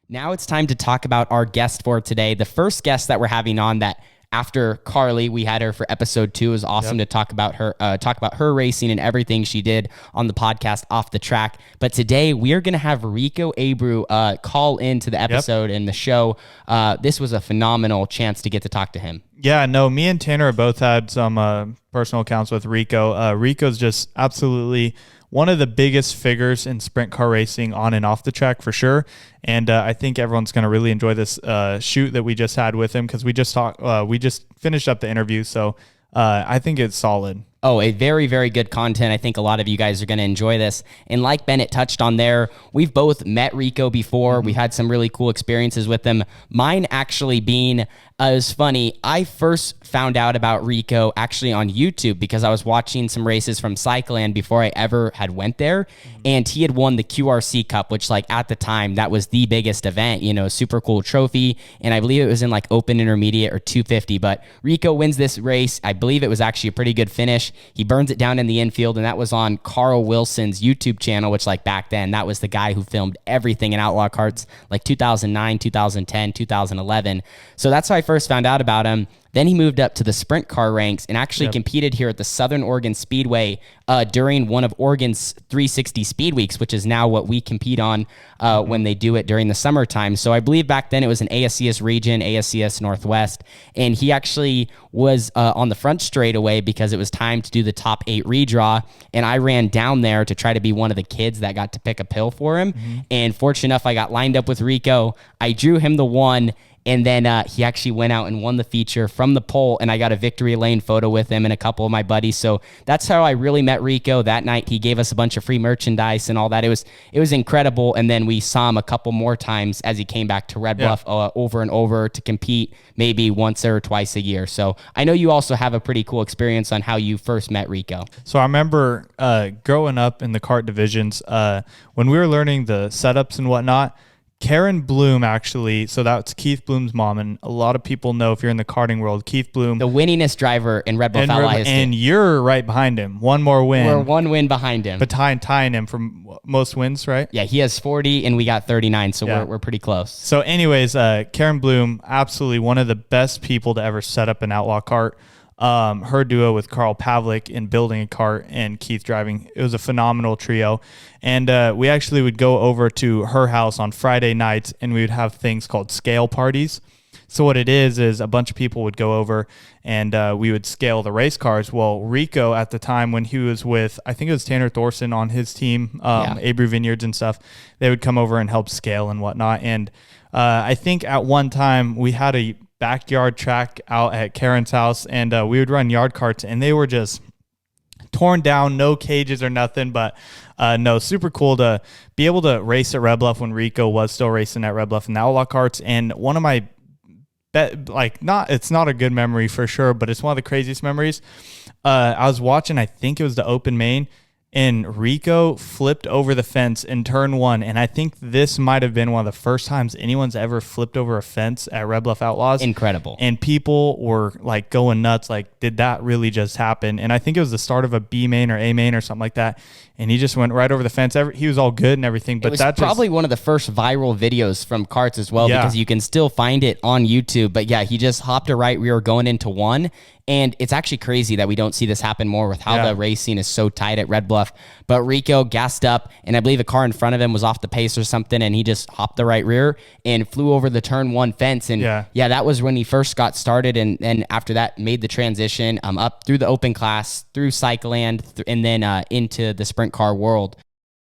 Now it's time to talk about our guest for today. The first guest that we're having on that after Carly, we had her for episode 2. It was awesome to talk about her racing and everything she did on the podcast Off the Track. But today we are going to have Rico Abreu call into the episode and the show. This was a phenomenal chance to get to talk to him. Yeah, no, me and Tanner both had some personal accounts with Rico. Rico's just absolutely one of the biggest figures in sprint car racing on and off the track for sure. And I think everyone's going to really enjoy this shoot that we just had with him because we just finished up the interview. So I think it's solid. Oh, a very, very good content. I think a lot of you guys are going to enjoy this. And like Bennett touched on there, we've both met Rico before. We've had some really cool experiences with him. Mine actually being, it was funny. I first found out about Rico actually on YouTube because I was watching some races from Cycleland before I ever had went there. And he had won the QRC Cup, which like at the time, that was the biggest event, super cool trophy. And I believe it was in like open intermediate or 250. But Rico wins this race. I believe it was actually a pretty good finish. He burns it down in the infield, and that was on Carl Wilson's YouTube channel, which like back then, that was the guy who filmed everything in Outlaw Karts, like 2009, 2010, 2011. So that's how I first found out about him. Then he moved up to the sprint car ranks and actually competed here at the Southern Oregon Speedway during one of Oregon's 360 Speed Weeks, which is now what we compete on when they do it during the summertime. So I believe back then it was an ASCS region, ASCS Northwest, and he actually was on the front straightaway because it was time to do the top 8 redraw, and I ran down there to try to be one of the kids that got to pick a pill for him. And fortunate enough, I got lined up with Rico. I drew him the 1. And then he actually went out and won the feature from the pole, and I got a victory lane photo with him and a couple of my buddies. So that's how I really met Rico. That night, he gave us a bunch of free merchandise and all that. It was incredible. And then we saw him a couple more times as he came back to Red Bluff over and over to compete maybe once or twice a year. So I know you also have a pretty cool experience on how you first met Rico. So I remember growing up in the kart divisions, when we were learning the setups and whatnot, Karen Bloom, actually, so that's Keith Bloom's mom, and a lot of people know if you're in the karting world, Keith Bloom. The winningest driver in Red Bluff Outlaw history. And you're right behind him. One more win. We're one win behind him. But tying him for most wins, right? Yeah, he has 40, and we got 39, so we're pretty close. So anyways, Karen Bloom, absolutely one of the best people to ever set up an outlaw kart. Her duo with Carl Pavlik in building a kart and Keith driving, it was a phenomenal trio. And we actually would go over to her house on Friday nights, and we would have things called scale parties. So what it is a bunch of people would go over and we would scale the race cars. Well, Rico at the time when he was with, I think it was Tanner Thorson on his team, Abreu Vineyards and stuff, they would come over and help scale and whatnot. And I think at one time we had a backyard track out at Karen's house, and we would run yard carts, and they were just torn down, no cages or nothing, but no, super cool to be able to race at Red Bluff when Rico was still racing at Red Bluff in the outlaw karts. And one of my it's not a good memory for sure, but it's one of the craziest memories. I was watching, I think it was the Open Main, and Rico flipped over the fence in turn 1. And I think this might have been one of the first times anyone's ever flipped over a fence at Red Bluff Outlaws. Incredible. And people were like going nuts. Like, did that really just happen? And I think it was the start of a B main or A main or something like that. And he just went right over the fence. He was all good and everything. But that's probably one of the first viral videos from karts as well, because you can still find it on YouTube. But yeah, he just hopped a right rear going into 1. And it's actually crazy that we don't see this happen more with how the racing is so tight at Red Bluff. But Rico gassed up, and I believe a car in front of him was off the pace or something, and he just hopped the right rear and flew over the turn 1 fence. And that was when he first got started, and then after that made the transition up through the open class, through Cycleland, and then into the sprint car world.